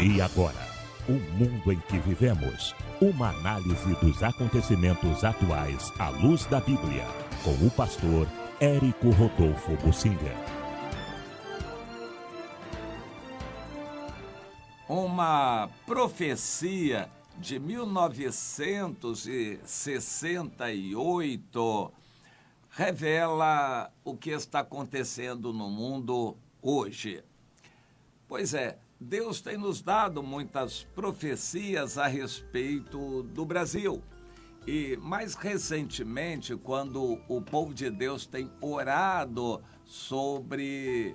E agora, o mundo em que vivemos. Uma análise dos acontecimentos atuais à luz da Bíblia. Com o pastor Érico Rodolfo Bucinga. Uma profecia de 1968 revela o que está acontecendo no mundo hoje. Pois é, Deus tem nos dado muitas profecias a respeito do Brasil. E mais recentemente, quando o povo de Deus tem orado sobre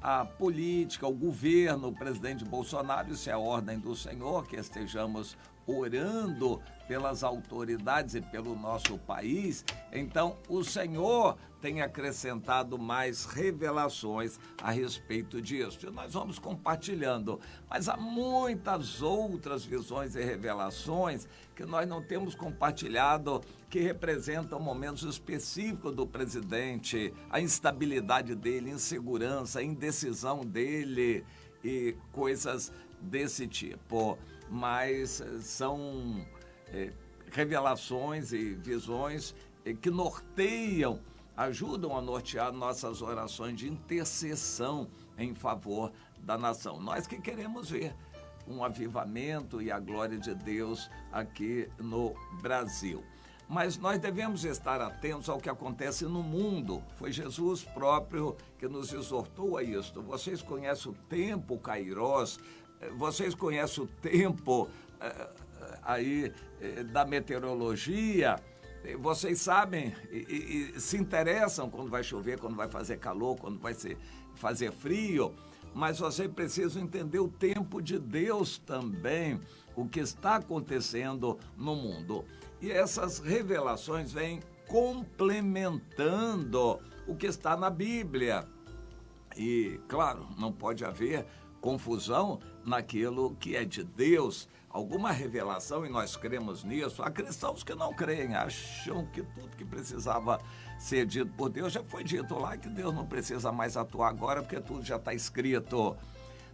a política, o governo, o presidente Bolsonaro, isso é a ordem do Senhor, que estejamos orando pelas autoridades e pelo nosso país. Então, o Senhor tem acrescentado mais revelações a respeito disso. E nós vamos compartilhando. Mas há muitas outras visões e revelações que nós não temos compartilhado, que representam momentos específicos do presidente, a instabilidade dele, insegurança, a indecisão dele e coisas desse tipo. Mas são revelações e visões que norteiam, ajudam a nortear nossas orações de intercessão em favor da nação. Nós que queremos ver um avivamento e a glória de Deus aqui no Brasil. Mas nós devemos estar atentos ao que acontece no mundo. Foi Jesus próprio que nos exortou a isto. Vocês conhecem o tempo Kairós, vocês conhecem o tempo da meteorologia, vocês sabem e se interessam quando vai chover, quando vai fazer calor, quando vai fazer frio, mas vocês precisam entender o tempo de Deus também, o que está acontecendo no mundo. E essas revelações vêm complementando o que está na Bíblia. E, claro, não pode haver confusão naquilo que é de Deus, alguma revelação, e nós cremos nisso. Há cristãos que não creem, acham que tudo que precisava ser dito por Deus já foi dito lá, que Deus não precisa mais atuar agora porque tudo já está escrito.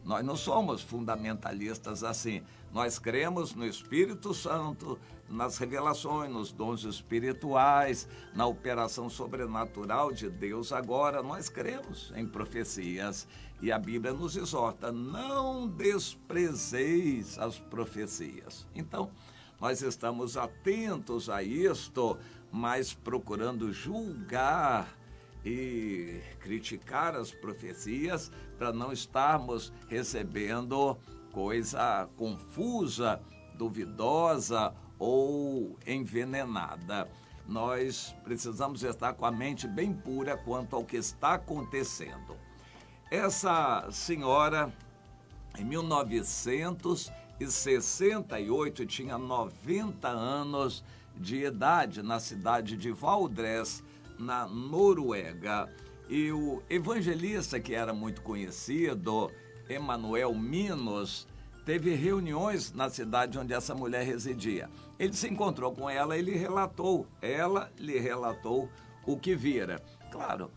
Nós não somos fundamentalistas assim. Nós cremos no Espírito Santo, nas revelações, nos dons espirituais, na operação sobrenatural de Deus. Agora, nós cremos em profecias e a Bíblia nos exorta: não desprezeis as profecias. Então, nós estamos atentos a isto, mas procurando julgar e criticar as profecias para não estarmos recebendo coisa confusa, duvidosa ou envenenada. Nós precisamos estar com a mente bem pura quanto ao que está acontecendo. Essa senhora, em 1968, tinha 90 anos de idade, na cidade de Valdres, na Noruega. E o evangelista, que era muito conhecido, Emanuel Minos, teve reuniões na cidade onde essa mulher residia. Ele se encontrou com ela, ela lhe relatou o que vira. Claro,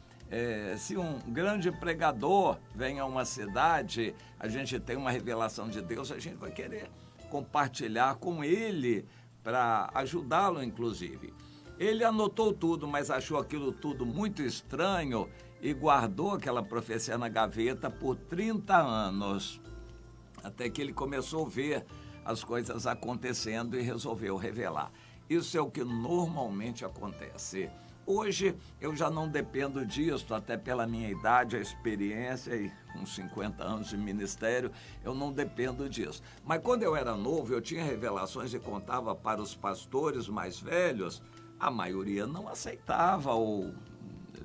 se um grande pregador vem a uma cidade, a gente tem uma revelação de Deus, a gente vai querer compartilhar com ele para ajudá-lo, inclusive. Ele anotou tudo, mas achou aquilo tudo muito estranho e guardou aquela profecia na gaveta por 30 anos, até que ele começou a ver as coisas acontecendo e resolveu revelar. Isso é o que normalmente acontece. Hoje eu já não dependo disso, até pela minha idade, a experiência e com 50 anos de ministério, eu não dependo disso. Mas quando eu era novo, eu tinha revelações e contava para os pastores mais velhos. A maioria não aceitava ou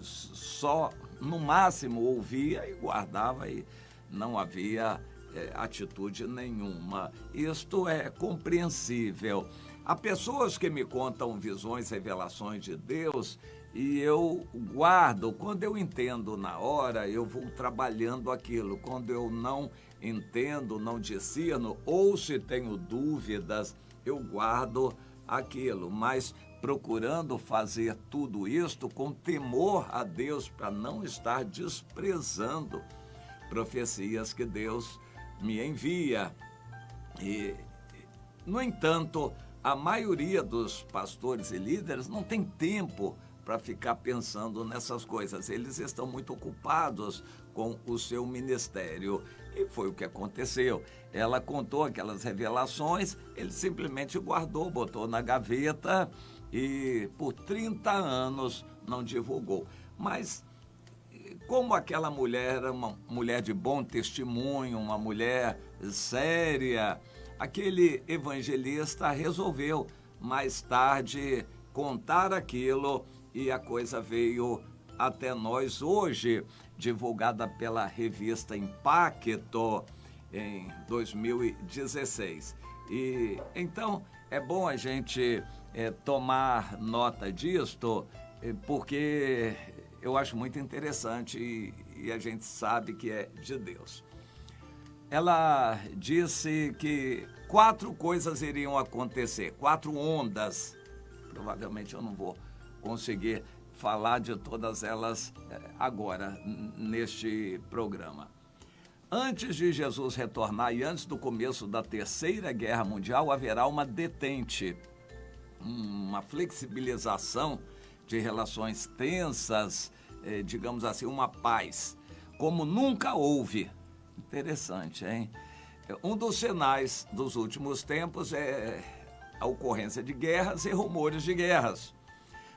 só, no máximo, ouvia e guardava e não havia atitude nenhuma. Isto é compreensível. Há pessoas que me contam visões, revelações de Deus e eu guardo. Quando eu entendo na hora, eu vou trabalhando aquilo. Quando eu não entendo, não discerno, ou se tenho dúvidas, eu guardo aquilo. Mas procurando fazer tudo isto com temor a Deus, para não estar desprezando profecias que Deus me envia. No entanto, a maioria dos pastores e líderes não tem tempo para ficar pensando nessas coisas. Eles estão muito ocupados com o seu ministério. E foi o que aconteceu. Ela contou aquelas revelações, ele simplesmente guardou, botou na gaveta e por 30 anos não divulgou. Mas como aquela mulher era uma mulher de bom testemunho, uma mulher séria, aquele evangelista resolveu mais tarde contar aquilo e a coisa veio até nós hoje, divulgada pela revista Impacto em 2016. E então é bom a gente tomar nota disto, porque eu acho muito interessante e a gente sabe que é de Deus. Ela disse que 4 coisas iriam acontecer, 4 ondas. Provavelmente eu não vou conseguir falar de todas elas agora, neste programa. Antes de Jesus retornar e antes do começo da Terceira Guerra Mundial, haverá uma detente, uma flexibilização de relações tensas, digamos assim, uma paz, como nunca houve. Interessante, hein? Um dos sinais dos últimos tempos é a ocorrência de guerras e rumores de guerras.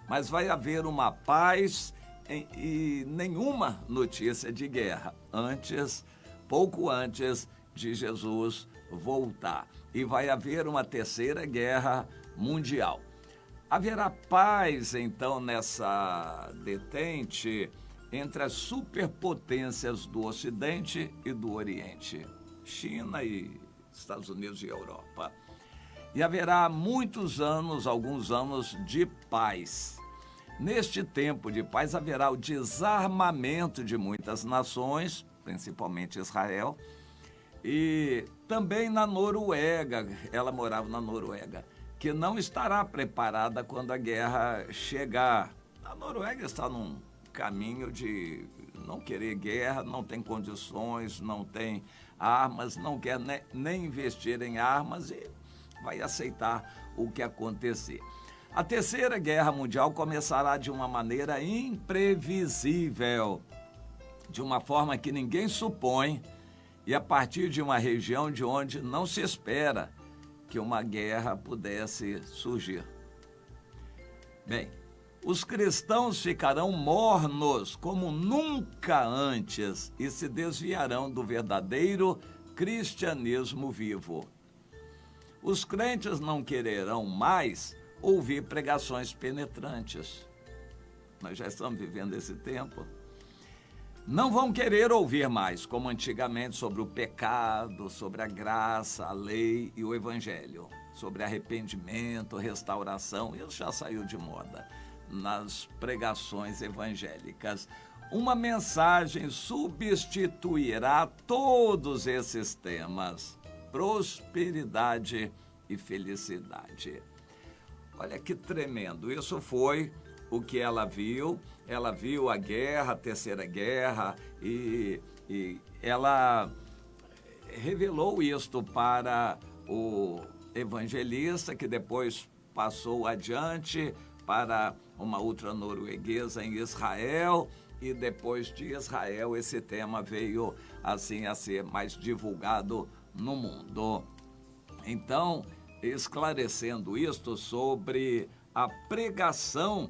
Mas vai haver uma paz e nenhuma notícia de guerra pouco antes de Jesus voltar. E vai haver uma Terceira Guerra Mundial. Haverá paz, então, nessa detente entre as superpotências do Ocidente e do Oriente, China e Estados Unidos e Europa. E haverá alguns anos de paz. Neste tempo de paz haverá o desarmamento de muitas nações, principalmente Israel, e também na Noruega, ela morava na Noruega, que não estará preparada quando a guerra chegar. A Noruega está num caminho de não querer guerra, não tem condições, não tem armas, não quer nem investir em armas e vai aceitar o que acontecer. A Terceira Guerra Mundial começará de uma maneira imprevisível, de uma forma que ninguém supõe, e a partir de uma região de onde não se espera que uma guerra pudesse surgir. Bem, os cristãos ficarão mornos como nunca antes e se desviarão do verdadeiro cristianismo vivo. Os crentes não quererão mais ouvir pregações penetrantes. Nós já estamos vivendo esse tempo. Não vão querer ouvir mais, como antigamente, sobre o pecado, sobre a graça, a lei e o evangelho, sobre arrependimento, restauração. Isso já saiu de moda nas pregações evangélicas. Uma mensagem substituirá todos esses temas: prosperidade e felicidade. Olha que tremendo, isso foi o que ela viu. Ela viu a guerra, a Terceira Guerra, e ela revelou isto para o evangelista, que depois passou adiante para uma outra norueguesa em Israel, e depois de Israel esse tema veio assim a ser mais divulgado no mundo. Então, esclarecendo isto sobre a pregação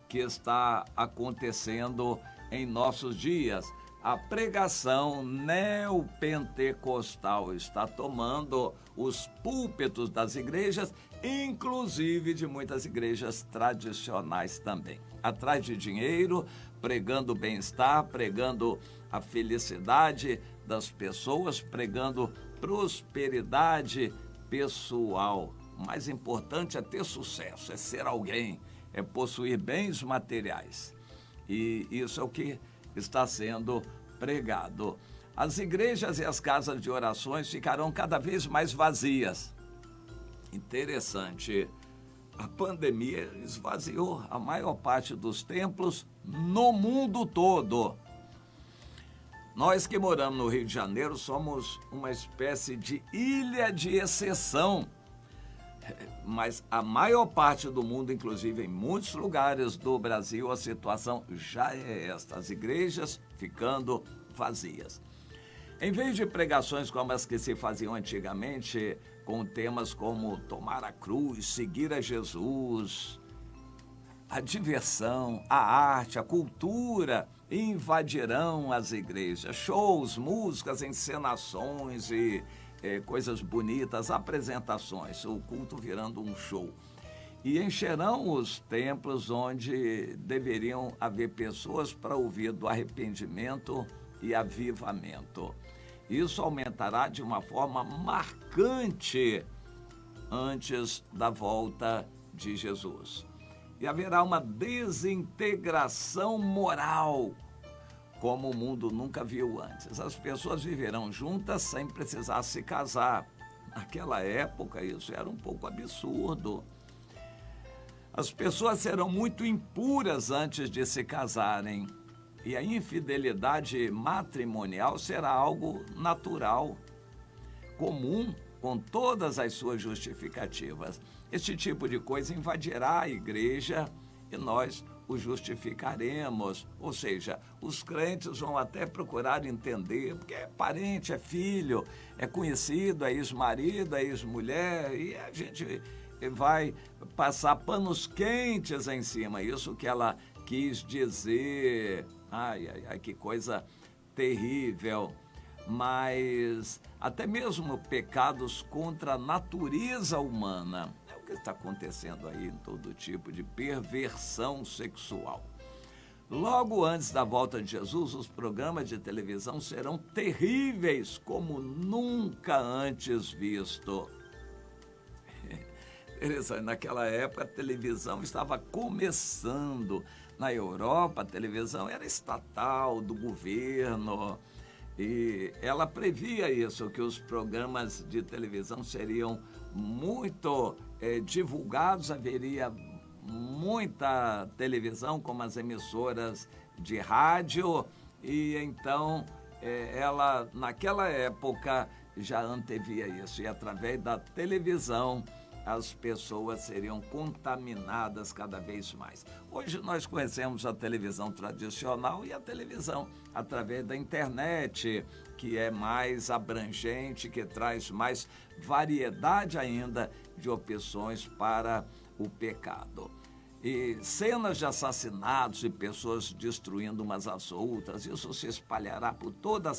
que está acontecendo em nossos dias, a pregação neopentecostal está tomando os púlpitos das igrejas, inclusive de muitas igrejas tradicionais também. Atrás de dinheiro, pregando o bem-estar, pregando a felicidade das pessoas, pregando prosperidade pessoal. O mais importante é ter sucesso, é ser alguém, é possuir bens materiais. E isso é o que está sendo pregado. As igrejas e as casas de orações ficarão cada vez mais vazias. Interessante, a pandemia esvaziou a maior parte dos templos no mundo todo. Nós que moramos no Rio de Janeiro somos uma espécie de ilha de exceção. Mas a maior parte do mundo, inclusive em muitos lugares do Brasil, a situação já é esta: as igrejas ficando vazias. Em vez de pregações como as que se faziam antigamente, com temas como tomar a cruz, seguir a Jesus, a diversão, a arte, a cultura invadirão as igrejas. Shows, músicas, encenações e coisas bonitas, apresentações, o culto virando um show. E encherão os templos onde deveriam haver pessoas para ouvir do arrependimento e avivamento. Isso aumentará de uma forma marcante antes da volta de Jesus. E haverá uma desintegração moral, como o mundo nunca viu antes. As pessoas viverão juntas sem precisar se casar. Naquela época, isso era um pouco absurdo. As pessoas serão muito impuras antes de se casarem. E a infidelidade matrimonial será algo natural, comum, com todas as suas justificativas. Este tipo de coisa invadirá a igreja e nós o justificaremos. Ou seja, os crentes vão até procurar entender, porque é parente, é filho, é conhecido, é ex-marido, é ex-mulher, e a gente vai passar panos quentes em cima. Isso que ela quis dizer. Ai, que coisa terrível. Mas até mesmo pecados contra a natureza humana. É o que está acontecendo aí em todo tipo de perversão sexual. Logo antes da volta de Jesus, os programas de televisão serão terríveis como nunca antes visto. Naquela época, a televisão estava começando. Na Europa, a televisão era estatal, do governo, e ela previa isso, que os programas de televisão seriam muito divulgados, haveria muita televisão, como as emissoras de rádio, e então ela, naquela época, já antevia isso, e através da televisão, as pessoas seriam contaminadas cada vez mais. Hoje nós conhecemos a televisão tradicional e a televisão através da internet, que é mais abrangente, que traz mais variedade ainda de opções para o pecado. E cenas de assassinatos e pessoas destruindo umas às outras, isso se espalhará por toda a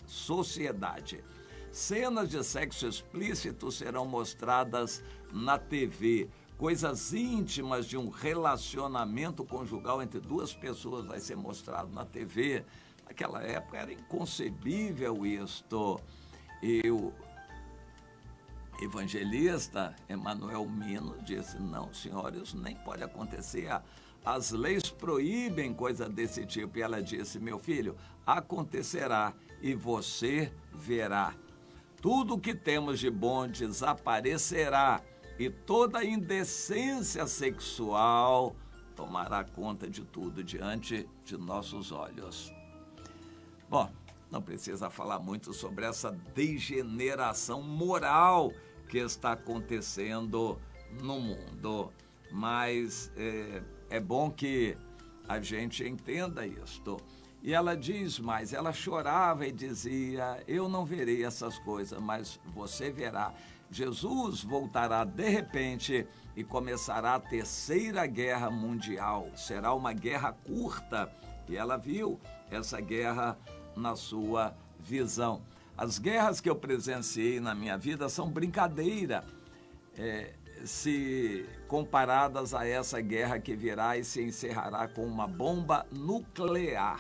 sociedade. Cenas de sexo explícito serão mostradas na TV. Coisas íntimas de um relacionamento conjugal entre duas pessoas vai ser mostrado na TV. Naquela época era inconcebível isto. E o evangelista Emanuel Mino disse: não, senhora, isso nem pode acontecer. As leis proíbem coisa desse tipo. E ela disse: meu filho, acontecerá e você verá. Tudo que temos de bom desaparecerá e toda indecência sexual tomará conta de tudo diante de nossos olhos. Bom, não precisa falar muito sobre essa degeneração moral que está acontecendo no mundo, mas é bom que a gente entenda isto. E ela diz mais, ela chorava e dizia: eu não verei essas coisas, mas você verá. Jesus voltará de repente e começará a Terceira Guerra Mundial. Será uma guerra curta. E ela viu essa guerra na sua visão. As guerras que eu presenciei na minha vida são brincadeira, se comparadas a essa guerra que virá e se encerrará com uma bomba nuclear.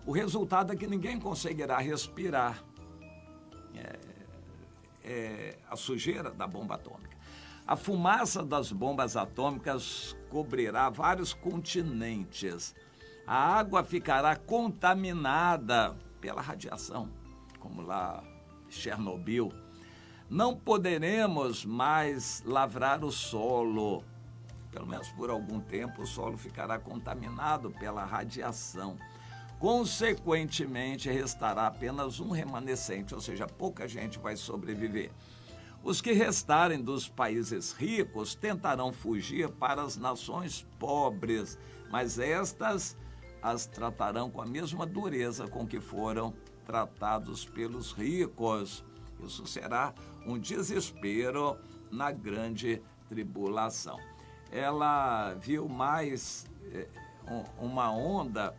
O resultado é que ninguém conseguirá respirar. A sujeira da bomba atômica. A fumaça das bombas atômicas cobrirá vários continentes. A água ficará contaminada pela radiação, como lá em Chernobyl. Não poderemos mais lavrar o solo. Pelo menos por algum tempo o solo ficará contaminado pela radiação. Consequentemente, restará apenas um remanescente, ou seja, pouca gente vai sobreviver. Os que restarem dos países ricos tentarão fugir para as nações pobres, mas estas as tratarão com a mesma dureza com que foram tratados pelos ricos. Isso será um desespero na grande tribulação. Ela viu mais uma onda,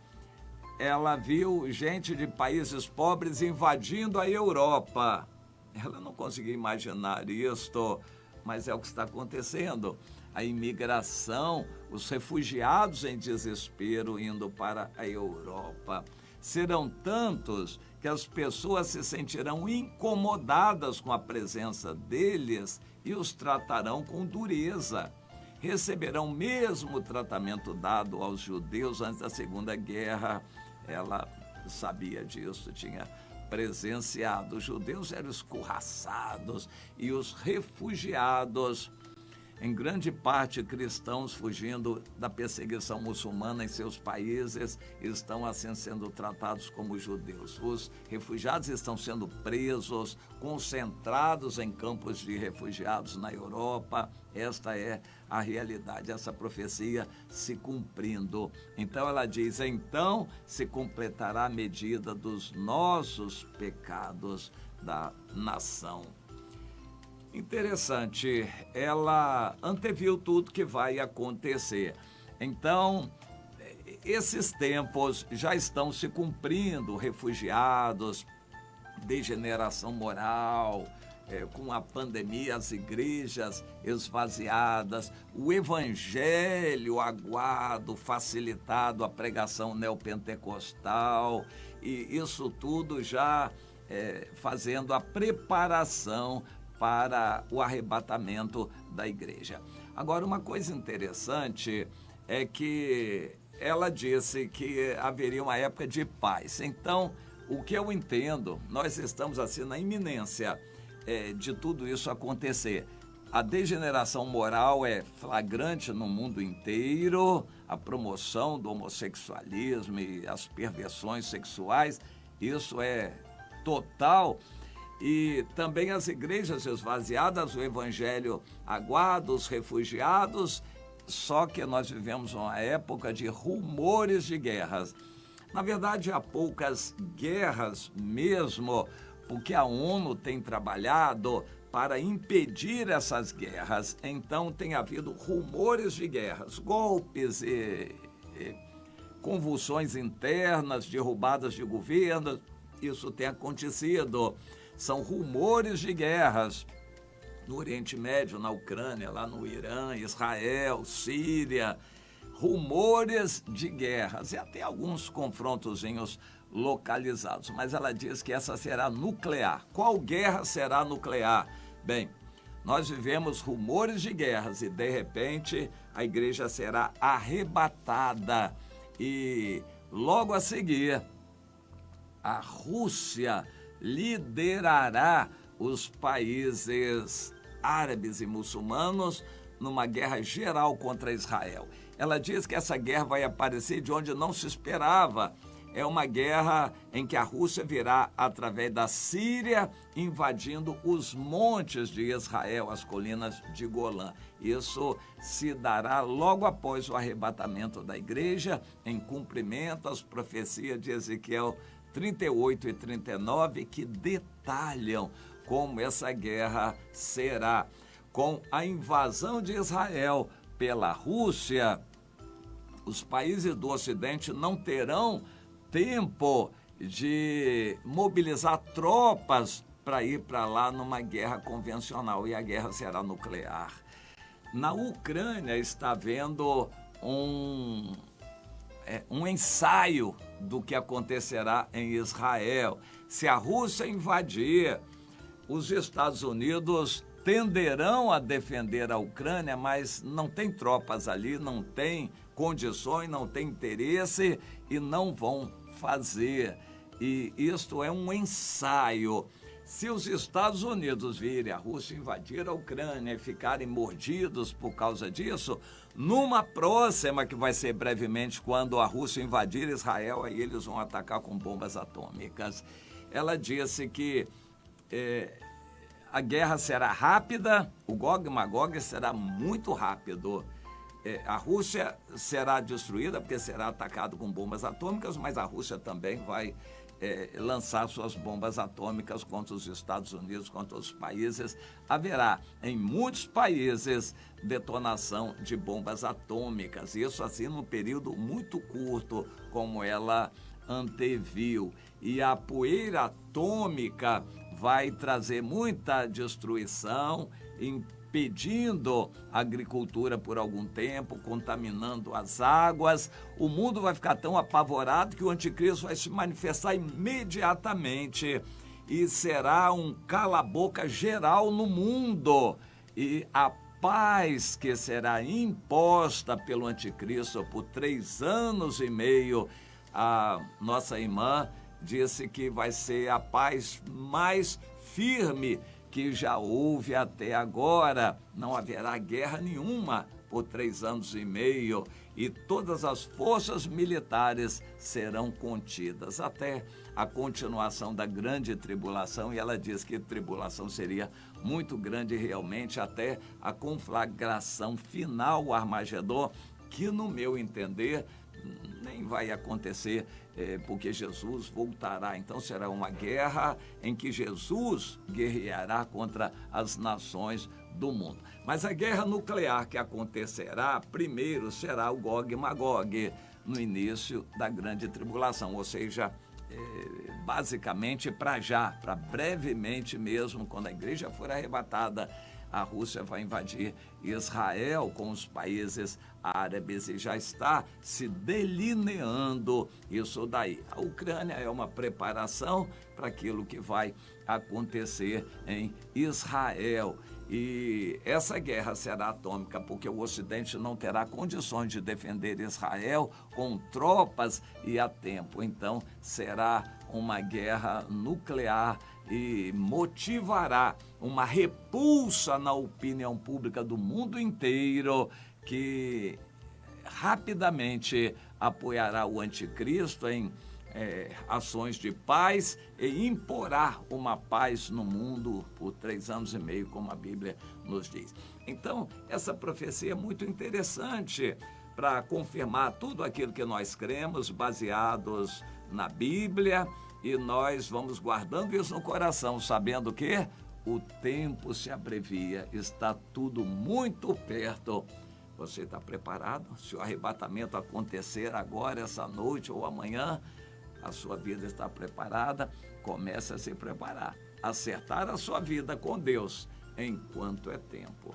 ela viu gente de países pobres invadindo a Europa. Ela não conseguia imaginar isto, mas é o que está acontecendo. A imigração, os refugiados em desespero indo para a Europa. Serão tantos que as pessoas se sentirão incomodadas com a presença deles e os tratarão com dureza. Receberão o mesmo tratamento dado aos judeus antes da Segunda Guerra. Ela sabia disso, tinha presenciado. Os judeus eram escorraçados e os refugiados, em grande parte cristãos fugindo da perseguição muçulmana em seus países, estão assim sendo tratados como judeus. Os refugiados estão sendo presos, concentrados em campos de refugiados na Europa. Esta é a realidade, essa profecia se cumprindo. Então ela diz, então se completará a medida dos nossos pecados da nação. Interessante, ela anteviu tudo que vai acontecer. Então, esses tempos já estão se cumprindo, refugiados, degeneração moral, com a pandemia, as igrejas esvaziadas, o evangelho aguado, facilitado, a pregação neopentecostal, e isso tudo já fazendo a preparação para o arrebatamento da igreja. Agora, uma coisa interessante é que ela disse que haveria uma época de paz. Então, o que eu entendo, nós estamos assim na iminência de tudo isso acontecer. A degeneração moral é flagrante no mundo inteiro, a promoção do homossexualismo e as perversões sexuais, isso é total. E também as igrejas esvaziadas, o evangelho aguado, os refugiados, só que nós vivemos uma época de rumores de guerras. Na verdade, há poucas guerras mesmo, porque a ONU tem trabalhado para impedir essas guerras. Então, tem havido rumores de guerras, golpes e convulsões internas, derrubadas de governos. Isso tem acontecido. São rumores de guerras no Oriente Médio, na Ucrânia, lá no Irã, Israel, Síria. Rumores de guerras e até alguns confrontozinhos localizados. Mas ela diz que essa será nuclear. Qual guerra será nuclear? Bem, nós vivemos rumores de guerras e, de repente, a igreja será arrebatada. E, logo a seguir, a Rússia liderará os países árabes e muçulmanos numa guerra geral contra Israel. Ela diz que essa guerra vai aparecer de onde não se esperava. É uma guerra em que a Rússia virá através da Síria, invadindo os montes de Israel, as colinas de Golã. Isso se dará logo após o arrebatamento da igreja, em cumprimento às profecias de Ezequiel 38 e 39, que detalham como essa guerra será. Com a invasão de Israel pela Rússia, os países do Ocidente não terão tempo de mobilizar tropas para ir para lá numa guerra convencional, e a guerra será nuclear. Na Ucrânia está havendo um ensaio do que acontecerá em Israel. Se a Rússia invadir, os Estados Unidos tenderão a defender a Ucrânia, mas não tem tropas ali, não tem condições, não tem interesse e não vão fazer. E isto é um ensaio. Se os Estados Unidos virem a Rússia invadir a Ucrânia e ficarem mordidos por causa disso, numa próxima, que vai ser brevemente, quando a Rússia invadir Israel, aí eles vão atacar com bombas atômicas. Ela disse que a guerra será rápida, o Gog e Magog será muito rápido. A Rússia será destruída porque será atacado com bombas atômicas, mas a Rússia também vai lançar suas bombas atômicas contra os Estados Unidos, contra os países. Haverá em muitos países detonação de bombas atômicas, isso assim num período muito curto, como ela anteviu. E a poeira atômica vai trazer muita destruição, impedindo a agricultura por algum tempo, contaminando as águas. O mundo vai ficar tão apavorado que o anticristo vai se manifestar imediatamente e será um cala-boca geral no mundo. E a paz que será imposta pelo anticristo por 3 anos e meio, a nossa irmã disse que vai ser a paz mais firme que já houve até agora. Não haverá guerra nenhuma por 3 anos e meio e todas as forças militares serão contidas até a continuação da grande tribulação. E ela diz que a tribulação seria muito grande realmente até a conflagração final, o Armagedon, que no meu entender nem vai acontecer, porque Jesus voltará. Então será uma guerra em que Jesus guerreará contra as nações do mundo. Mas a guerra nuclear que acontecerá primeiro será o Gog e Magog, no início da grande tribulação, ou seja, basicamente para brevemente mesmo, quando a igreja for arrebatada, a Rússia vai invadir Israel com os países árabes e já está se delineando isso daí. A Ucrânia é uma preparação para aquilo que vai acontecer em Israel. E essa guerra será atômica porque o Ocidente não terá condições de defender Israel com tropas e a tempo. Então será uma guerra nuclear e motivará uma repulsa na opinião pública do mundo inteiro, que rapidamente apoiará o anticristo em ações de paz e imporá uma paz no mundo por 3 anos e meio, como a Bíblia nos diz. Então, essa profecia é muito interessante para confirmar tudo aquilo que nós cremos, baseados na Bíblia, e nós vamos guardando isso no coração, sabendo que o tempo se abrevia, está tudo muito perto. Você está preparado? Se o arrebatamento acontecer agora, essa noite ou amanhã, a sua vida está preparada? Comece a se preparar, acertar a sua vida com Deus enquanto é tempo.